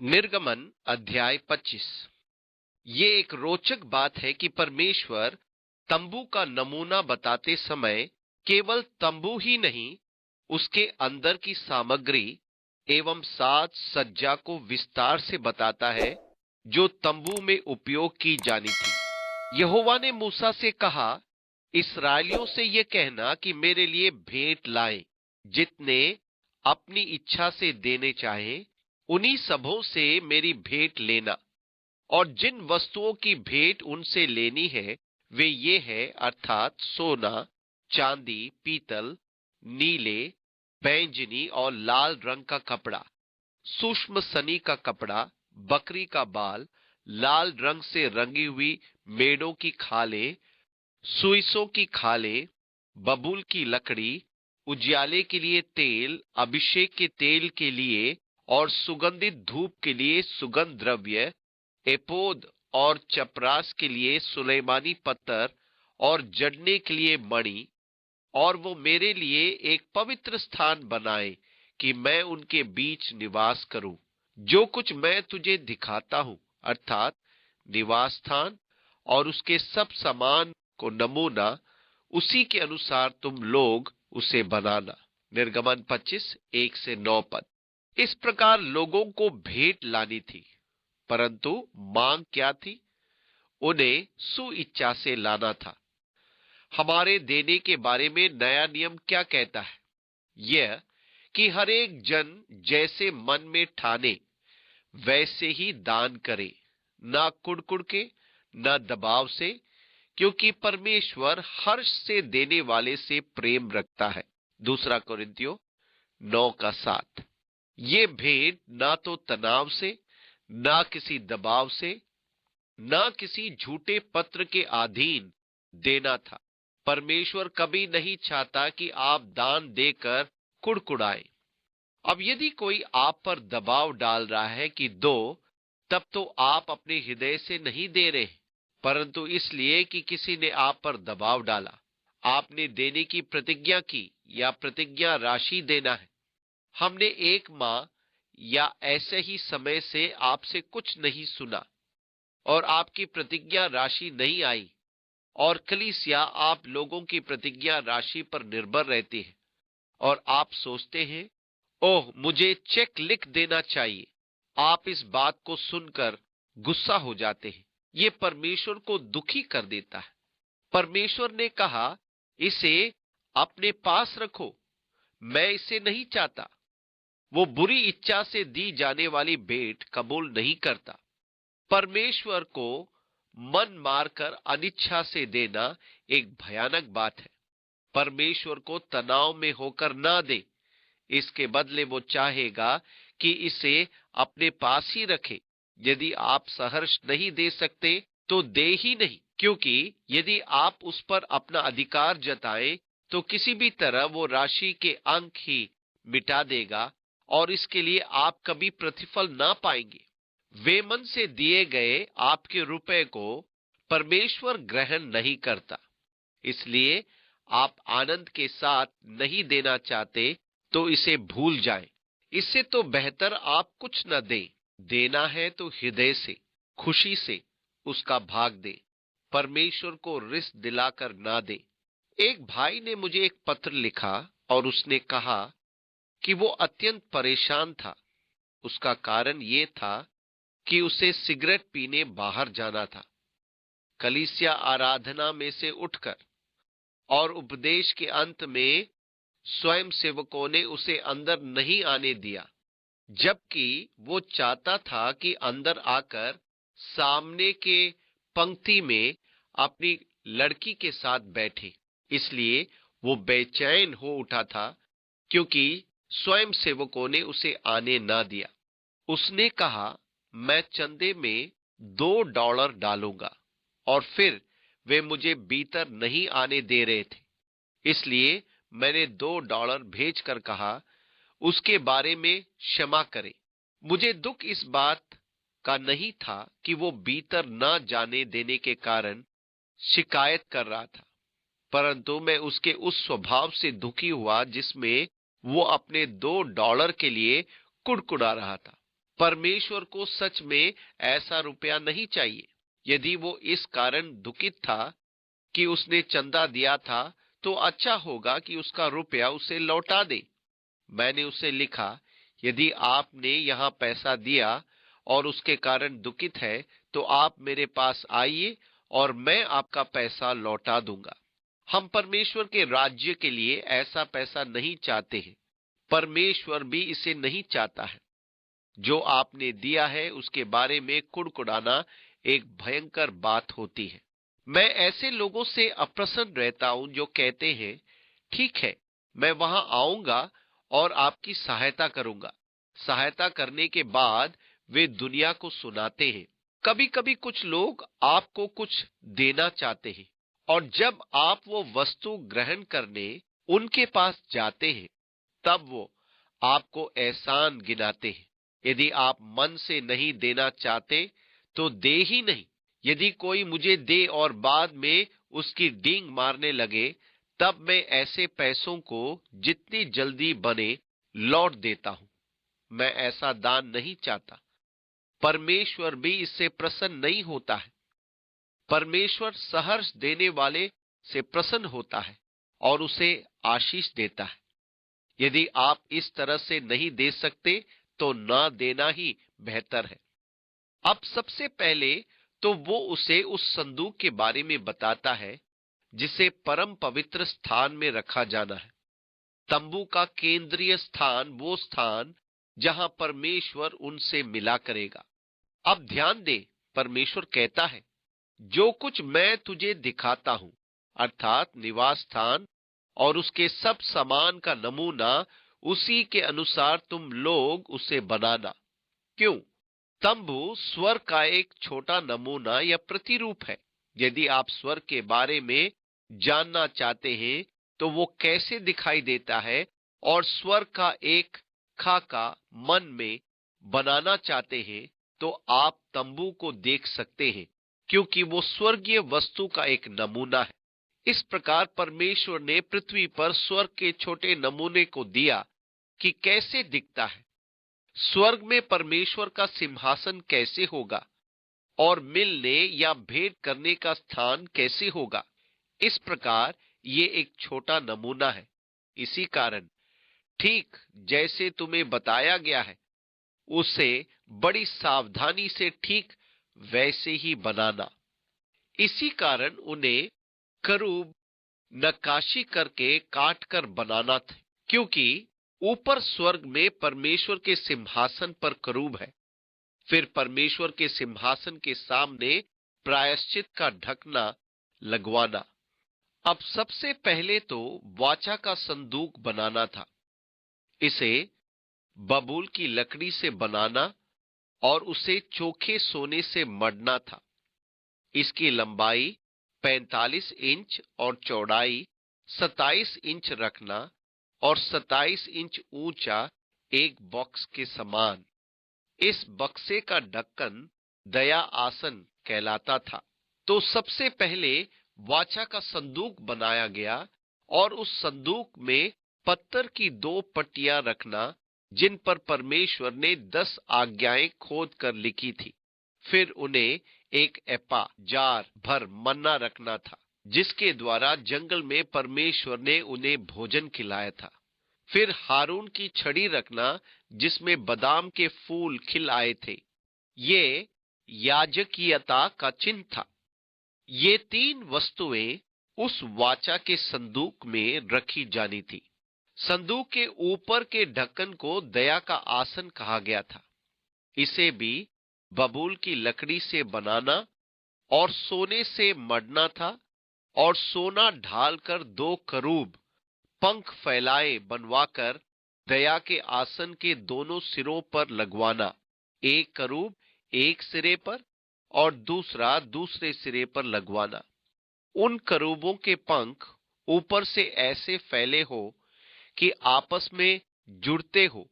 निर्गमन अध्याय 25। ये एक रोचक बात है कि परमेश्वर तंबू का नमूना बताते समय केवल तंबू ही नहीं, उसके अंदर की सामग्री एवं साज सज्जा को विस्तार से बताता है जो तंबू में उपयोग की जानी थी। यहोवा ने मूसा से कहा, इस्राएलियों से यह कहना कि मेरे लिए भेंट लाएं, जितने अपनी इच्छा से देने चाहें उन्हीं सबों से मेरी भेंट लेना। और जिन वस्तुओं की भेंट उनसे लेनी है वे ये है, अर्थात सोना, चांदी, पीतल, नीले, बैंजनी और लाल रंग का कपड़ा, सूक्ष्म सनी का कपड़ा, बकरी का बाल, लाल रंग से रंगी हुई मेढ़ों की खालें, सुइसों की खालें, बबूल की लकड़ी, उजियाले के लिए तेल, अभिषेक के तेल के लिए और सुगंधित धूप के लिए सुगंध द्रव्य, एपोद और चपरास के लिए सुलेमानी पत्थर और जड़ने के लिए मणि। और वो मेरे लिए एक पवित्र स्थान बनाए कि मैं उनके बीच निवास करूं। जो कुछ मैं तुझे दिखाता हूं, अर्थात निवास स्थान और उसके सब सामान को नमूना, उसी के अनुसार तुम लोग उसे बनाना। निर्गमन 25, 1 से 9 पद। इस प्रकार लोगों को भेंट लानी थी, परंतु मांग क्या थी? उन्हें सुइच्छा से लाना था। हमारे देने के बारे में नया नियम क्या कहता है? यह कि हर एक जन जैसे मन में ठाने वैसे ही दान करे, ना कुड़कुड़ के, ना दबाव से, क्योंकि परमेश्वर हर्ष से देने वाले से प्रेम रखता है। दूसरा कोरिन्थियों 9 का 7। ये भेंट ना तो तनाव से, ना किसी दबाव से, ना किसी झूठे पत्र के अधीन देना था। परमेश्वर कभी नहीं चाहता कि आप दान देकर कुड़कुड़ाएं। अब यदि कोई आप पर दबाव डाल रहा है कि दो, तब तो आप अपने हृदय से नहीं दे रहे, परंतु इसलिए कि किसी ने आप पर दबाव डाला। आपने देने की प्रतिज्ञा की या प्रतिज्ञा राशि देना है। हमने एक माह या ऐसे ही समय से आपसे कुछ नहीं सुना और आपकी प्रतिज्ञा राशि नहीं आई, और कलीसिया आप लोगों की प्रतिज्ञा राशि पर निर्भर रहती है, और आप सोचते हैं, ओह मुझे चेक लिख देना चाहिए। आप इस बात को सुनकर गुस्सा हो जाते हैं। ये परमेश्वर को दुखी कर देता है। परमेश्वर ने कहा, इसे अपने पास रखो, मैं इसे नहीं चाहता। वो बुरी इच्छा से दी जाने वाली भेंट कबूल नहीं करता। परमेश्वर को मन मारकर अनिच्छा से देना एक भयानक बात है। परमेश्वर को तनाव में होकर ना दे, इसके बदले वो चाहेगा कि इसे अपने पास ही रखे। यदि आप सहर्ष नहीं दे सकते तो दे ही नहीं, क्योंकि यदि आप उस पर अपना अधिकार जताएं तो किसी भी तरह वो राशि के अंक ही मिटा देगा और इसके लिए आप कभी प्रतिफल ना पाएंगे। वे मन से दिए गए आपके रुपए को परमेश्वर ग्रहण नहीं करता, इसलिए आप आनंद के साथ नहीं देना चाहते तो इसे भूल जाएं। इससे तो बेहतर आप कुछ न दें। देना है तो हृदय से, खुशी से उसका भाग दें, परमेश्वर को रिस दिलाकर ना दें। एक भाई ने मुझे एक पत्र लिखा और उसने कहा कि वो अत्यंत परेशान था। उसका कारण ये था कि उसे सिगरेट पीने बाहर जाना था। कलीसिया आराधना में से उठकर और उपदेश के अंत में स्वयं सेवकों ने उसे अंदर नहीं आने दिया, जबकि वो चाहता था कि अंदर आकर सामने के पंक्ति में अपनी लड़की के साथ बैठे। इसलिए वो बेचैन हो उठा था क्योंकि स्वयं सेवकों ने उसे आने ना दिया। उसने कहा, मैं चंदे में $2 डालूंगा, और फिर वे मुझे भीतर नहीं आने दे रहे थे, इसलिए मैंने $2 भेजकर कहा, उसके बारे में क्षमा करें। मुझे दुख इस बात का नहीं था कि वो भीतर न जाने देने के कारण शिकायत कर रहा था, परंतु मैं उसके उस स्वभाव से दुखी हुआ जिसमें वो अपने $2 के लिए कुड़कुड़ा रहा था। परमेश्वर को सच में ऐसा रुपया नहीं चाहिए। यदि वो इस कारण दुखित था कि उसने चंदा दिया था, तो अच्छा होगा कि उसका रुपया उसे लौटा दे। मैंने उसे लिखा, यदि आपने यहाँ पैसा दिया और उसके कारण दुखित है, तो आप मेरे पास आइए और मैं आपका पैसा लौटा दूंगा। हम परमेश्वर के राज्य के लिए ऐसा पैसा नहीं चाहते हैं। परमेश्वर भी इसे नहीं चाहता है। जो आपने दिया है उसके बारे में कुड़कुड़ाना एक भयंकर बात होती है। मैं ऐसे लोगों से अप्रसन्न रहता हूं जो कहते हैं, ठीक है, मैं वहां आऊंगा और आपकी सहायता करूंगा। सहायता करने के बाद वे दुनिया को सुनाते हैं। कभी कभी कुछ लोग आपको कुछ देना चाहते हैं, और जब आप वो वस्तु ग्रहण करने उनके पास जाते हैं, तब वो आपको एहसान गिनाते हैं। यदि आप मन से नहीं देना चाहते, तो दे ही नहीं। यदि कोई मुझे दे और बाद में उसकी डींग मारने लगे, तब मैं ऐसे पैसों को जितनी जल्दी बने लौट देता हूं। मैं ऐसा दान नहीं चाहता। परमेश्वर भी इससे प्रसन्न नहीं होता है। परमेश्वर सहर्ष देने वाले से प्रसन्न होता है और उसे आशीष देता है। यदि आप इस तरह से नहीं दे सकते, तो ना देना ही बेहतर है। अब सबसे पहले तो वो उसे उस संदूक के बारे में बताता है जिसे परम पवित्र स्थान में रखा जाना है। तंबू का केंद्रीय स्थान वो स्थान जहां परमेश्वर उनसे मिला करेगा। अब ध्यान दे, परमेश्वर कहता है, जो कुछ मैं तुझे दिखाता हूं, अर्थात निवास स्थान और उसके सब सामान का नमूना, उसी के अनुसार तुम लोग उसे बनाना। क्यों? तंबू स्वर्ग का एक छोटा नमूना या प्रतिरूप है। यदि आप स्वर्ग के बारे में जानना चाहते हैं, तो वो कैसे दिखाई देता है, और स्वर्ग का एक खाका मन में बनाना चाहते हैं, तो आप तंबू को देख सकते हैं, क्योंकि वो स्वर्गीय वस्तु का एक नमूना है। इस प्रकार परमेश्वर ने पृथ्वी पर स्वर्ग के छोटे नमूने को दिया कि कैसे दिखता है। स्वर्ग में परमेश्वर का सिंहासन कैसे होगा और मिलने या भेंट करने का स्थान कैसे होगा। इस प्रकार ये एक छोटा नमूना है। इसी कारण ठीक जैसे तुम्हें बताया गया है, उसे बड़ी सावधानी से ठीक वैसे ही बनाना। इसी कारण उन्हें करूब नक्काशी करके काट कर बनाना था, क्योंकि ऊपर स्वर्ग में परमेश्वर के सिंहासन पर करूब है। फिर परमेश्वर के सिंहासन के सामने प्रायश्चित का ढकना लगवाना। अब सबसे पहले तो वाचा का संदूक बनाना था। इसे बबूल की लकड़ी से बनाना और उसे चोखे सोने से मढ़ना था। इसकी लंबाई 45 इंच और चौड़ाई 27 इंच रखना, और 27 इंच ऊंचा एक बॉक्स के समान। इस बक्से का ढक्कन दया आसन कहलाता था। तो सबसे पहले वाचा का संदूक बनाया गया, और उस संदूक में पत्थर की 2 पट्टियां रखना, जिन पर परमेश्वर ने 10 आज्ञाएं खोद कर लिखी थी। फिर उन्हें एक एपा जार भर मन्ना रखना था, जिसके द्वारा जंगल में परमेश्वर ने उन्हें भोजन खिलाया था। फिर हारून की छड़ी रखना, जिसमें बादाम के फूल खिल आए थे। ये याजकीयता का चिन्ह था। ये 3 वस्तुएं उस वाचा के संदूक में रखी जानी थी। संदूक के ऊपर के ढक्कन को दया का आसन कहा गया था। इसे भी बबूल की लकड़ी से बनाना और सोने से मढ़ना था, और सोना ढालकर 2 करूब पंख फैलाए बनवाकर दया के आसन के दोनों सिरों पर लगवाना। एक करूब एक सिरे पर और दूसरा दूसरे सिरे पर लगवाना। उन करूबों के पंख ऊपर से ऐसे फैले हो कि आपस में जुड़ते हो।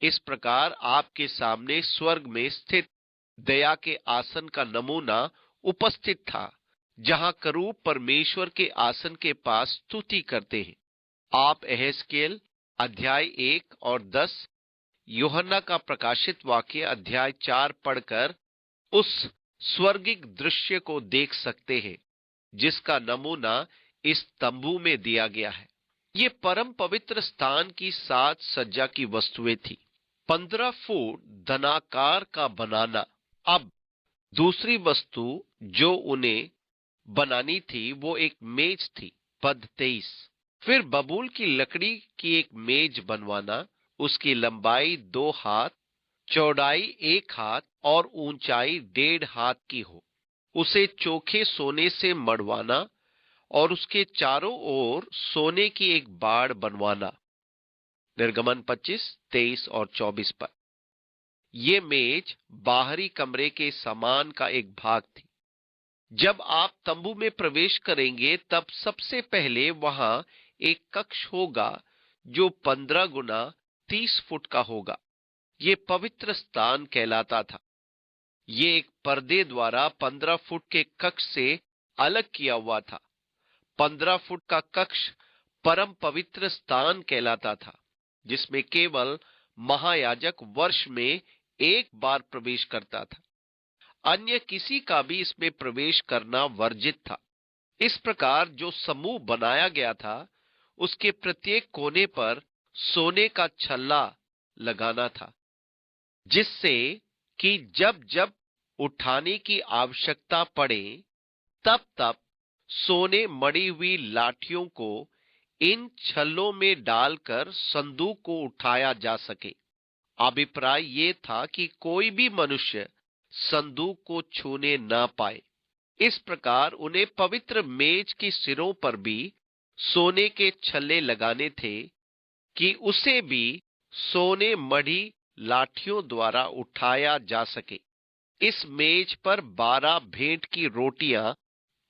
इस प्रकार आपके सामने स्वर्ग में स्थित दया के आसन का नमूना उपस्थित था, जहां करूब परमेश्वर के आसन के पास स्तुति करते हैं। आप एहेजकेल अध्याय 1 और 10 यूहन्ना का प्रकाशित वाक्य अध्याय 4 पढ़कर उस स्वर्गिक दृश्य को देख सकते हैं जिसका नमूना इस तंबू में दिया गया है। ये परम पवित्र स्थान की साज सज्जा की वस्तुएं थी। 15 फुट धनाकार का बनाना। अब दूसरी वस्तु जो उन्हें बनानी थी वो एक मेज थी। पद 23। फिर बबूल की लकड़ी की एक मेज बनवाना, उसकी लंबाई 2 हाथ, चौड़ाई 1 हाथ और ऊंचाई 1.5 हाथ की हो। उसे चोखे सोने से मढ़वाना और उसके चारों ओर सोने की एक बाड़ बनवाना। निर्गमन 25, 23 और 24 पर। यह मेज बाहरी कमरे के सामान का एक भाग थी। जब आप तंबू में प्रवेश करेंगे तब सबसे पहले वहां एक कक्ष होगा जो 15 गुना 30 फुट का होगा। ये पवित्र स्थान कहलाता था। ये एक पर्दे द्वारा 15 फुट के कक्ष से अलग किया हुआ था। 15 फुट का कक्ष परम पवित्र स्थान कहलाता था, जिसमें केवल महायाजक वर्ष में एक बार प्रवेश करता था। अन्य किसी का भी इसमें प्रवेश करना वर्जित था। इस प्रकार जो समूह बनाया गया था उसके प्रत्येक कोने पर सोने का छल्ला लगाना था, जिससे कि जब जब उठाने की आवश्यकता पड़े तब तब सोने मड़ी हुई लाठियों को इन छल्लों में डालकर संदूक को उठाया जा सके। अभिप्राय ये था कि कोई भी मनुष्य संदूक को छूने ना पाए। इस प्रकार उन्हें पवित्र मेज के सिरों पर भी सोने के छल्ले लगाने थे कि उसे भी सोने मढ़ी लाठियों द्वारा उठाया जा सके। इस मेज पर 12 भेंट की रोटियां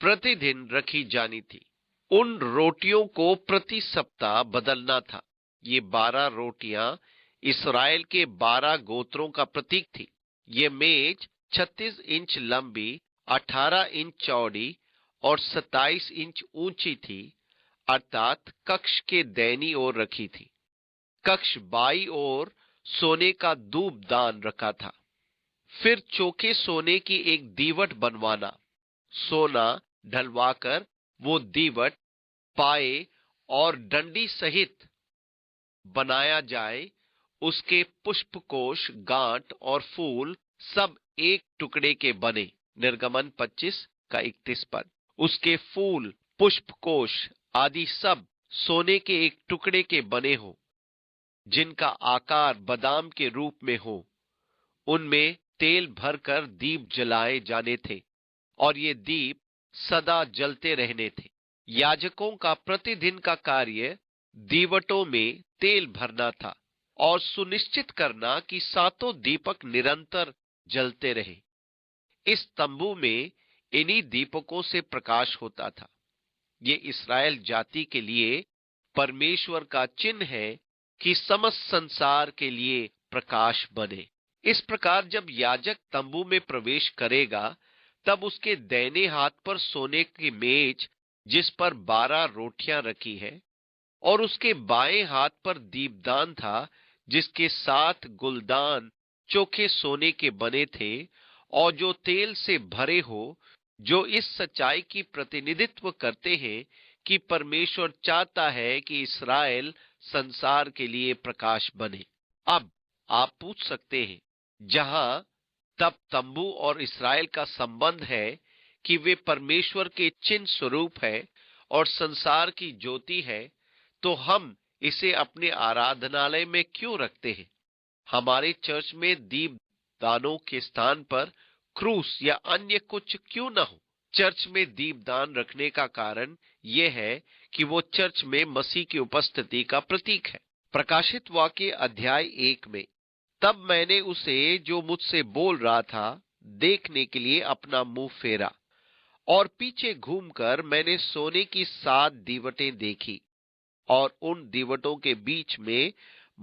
प्रतिदिन रखी जानी थी। उन रोटियों को प्रति सप्ताह बदलना था। ये 12 रोटियां इस्राएल के 12 गोत्रों का प्रतीक थी। ये मेज 36 इंच लंबी, 18 इंच चौड़ी और 27 इंच ऊंची थी, अर्थात कक्ष के दाहिनी ओर रखी थी। कक्ष बाई ओर सोने का धूपदान रखा था। फिर चोखे सोने की एक दीवट बनवाना, सोना ढलवाकर वो दीवट पाए और डंडी सहित बनाया जाए। उसके पुष्पकोश, गांठ और फूल सब एक टुकड़े के बने। निर्गमन 25 का 31 पद। उसके फूल, पुष्पकोश आदि सब सोने के एक टुकड़े के बने हो, जिनका आकार बादाम के रूप में हो। उनमें तेल भरकर दीप जलाए जाने थे और ये दीप सदा जलते रहने थे। याजकों का प्रतिदिन का कार्य दीवटों में तेल भरना था और सुनिश्चित करना कि सातों दीपक निरंतर जलते रहे। इस तंबू में इन्हीं दीपकों से प्रकाश होता था। ये इस्राएल जाति के लिए परमेश्वर का चिन्ह है कि समस्त संसार के लिए प्रकाश बने। इस प्रकार जब याजक तंबू में प्रवेश करेगा तब उसके दाहिने हाथ पर सोने की मेज जिस पर 12 रोटियां रखी है और उसके बाएं हाथ पर दीपदान था जिसके 7 गुलदान चोखे सोने के बने थे और जो तेल से भरे हो, जो इस सच्चाई की प्रतिनिधित्व करते हैं कि परमेश्वर चाहता है कि इस्राएल संसार के लिए प्रकाश बने। अब आप पूछ सकते हैं, जहां तब तंबू और इस्राएल का संबंध है कि वे परमेश्वर के चिन्ह स्वरूप है और संसार की ज्योति है, तो हम इसे अपने आराधनालय में क्यों रखते हैं? हमारे चर्च में दीप दानों के स्थान पर क्रूस या अन्य कुछ क्यों न हो? चर्च में दीपदान रखने का कारण यह है कि वो चर्च में मसीह की उपस्थिति का प्रतीक है। प्रकाशित वाक्य अध्याय 1 में, तब मैंने उसे जो मुझसे बोल रहा था देखने के लिए अपना मुंह फेरा और पीछे घूमकर मैंने सोने की 7 दीवटें देखी और उन दीवटों के बीच में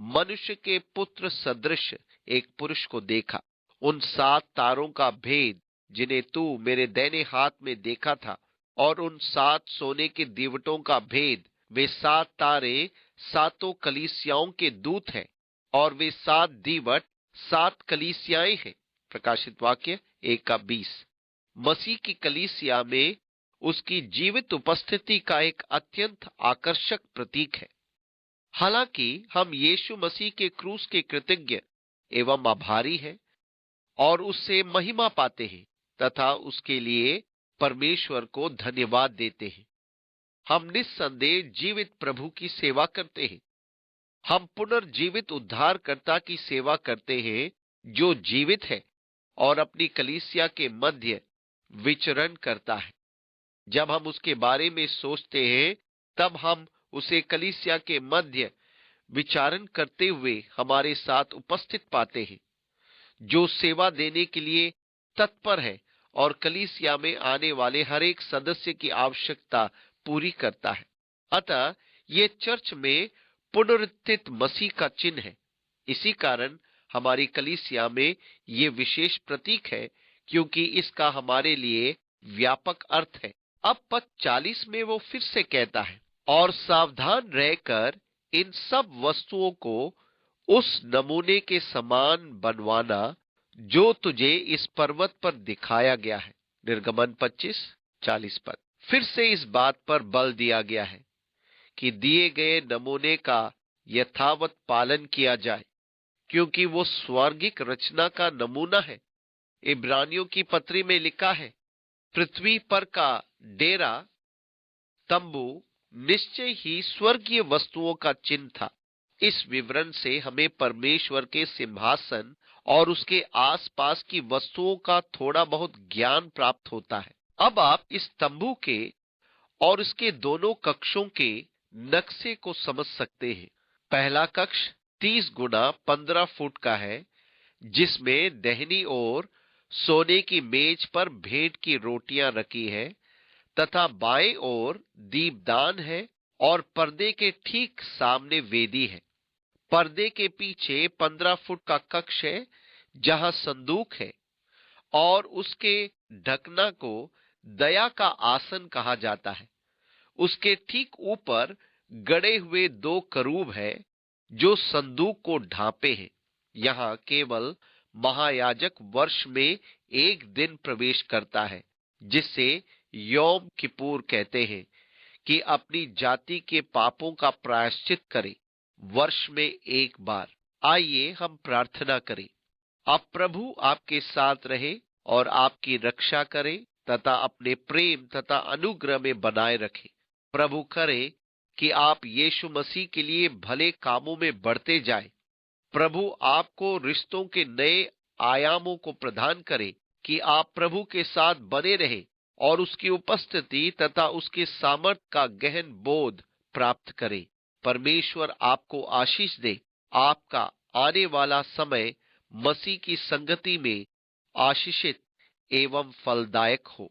मनुष्य के पुत्र सदृश एक पुरुष को देखा। उन 7 तारों का भेद जिन्हें तू मेरे दाहिने हाथ में देखा था और उन 7 सोने के दीवटों का भेद, वे 7 तारे सातों कलीसियाओं के दूत हैं और वे 7 दीवट 7 कलीसियाएं हैं। प्रकाशित वाक्य 1:20। मसीह की कलीसिया में उसकी जीवित उपस्थिति का एक अत्यंत आकर्षक प्रतीक है। हालांकि हम यीशु मसीह के क्रूस के कृतज्ञ एवं आभारी हैं और उससे महिमा पाते हैं तथा उसके लिए परमेश्वर को धन्यवाद देते हैं। हम निस्संदेह जीवित प्रभु की सेवा करते हैं। हम पुनर्जीवित उद्धारकर्ता की सेवा करते हैं जो जीवित है और अपनी कलीसिया के मध्य विचरण करता है। जब हम उसके बारे में सोचते हैं तब हम उसे कलीसिया के मध्य विचारण करते हुए हमारे साथ उपस्थित पाते हैं, जो सेवा देने के लिए तत्पर है और कलीसिया में आने वाले हर एक सदस्य की आवश्यकता पूरी करता है। अतः ये चर्च में पुनरुत्थित मसीह का चिन्ह है। इसी कारण हमारी कलीसिया में ये विशेष प्रतीक है, क्योंकि इसका हमारे लिए व्यापक अर्थ है। अब पद 40 में वो फिर से कहता है, और सावधान रहकर इन सब वस्तुओं को उस नमूने के समान बनवाना जो तुझे इस पर्वत पर दिखाया गया है। निर्गमन 25:40 पद। फिर से इस बात पर बल दिया गया है कि दिए गए नमूने का यथावत पालन किया जाए, क्योंकि वो स्वर्गिक रचना का नमूना है। इब्रानियों की पत्री में लिखा है, पृथ्वी पर का डेरा तंबू निश्चय ही स्वर्गीय वस्तुओं का चिन्ह था। इस विवरण से हमें परमेश्वर के सिंहासन और उसके आसपास की वस्तुओं का थोड़ा बहुत ज्ञान प्राप्त होता है। अब आप इस तंबू के और इसके दोनों कक्षों के नक्शे को समझ सकते हैं। पहला कक्ष 30 गुना 15 फुट का है, जिसमें दाहिनी ओर सोने की मेज पर भेंट की रोटियां रखी है तथा बाएं ओर दीपदान है और पर्दे के ठीक सामने वेदी है। पर्दे के पीछे 15 फुट का कक्ष है जहां संदूक है और उसके ढकना को दया का आसन कहा जाता है। उसके ठीक ऊपर गड़े हुए 2 करूब है जो संदूक को ढांपे हैं। यहाँ केवल महायाजक वर्ष में 1 दिन प्रवेश करता है, जिसे यौम किपुर कहते हैं, कि अपनी जाति के पापों का प्रायश्चित करे वर्ष में 1 बार। आइए हम प्रार्थना करें। अब प्रभु आपके साथ रहे और आपकी रक्षा करे तथा अपने प्रेम तथा अनुग्रह में बनाए रखे। प्रभु करे कि आप यीशु मसीह के लिए भले कामों में बढ़ते जाएं। प्रभु आपको रिश्तों के नए आयामों को प्रदान करे कि आप प्रभु के साथ बने रहे और उसकी उपस्थिति तथा उसके सामर्थ का गहन बोध प्राप्त करें। परमेश्वर आपको आशीष दे। आपका आने वाला समय मसीह की संगति में आशीषित एवं फलदायक हो।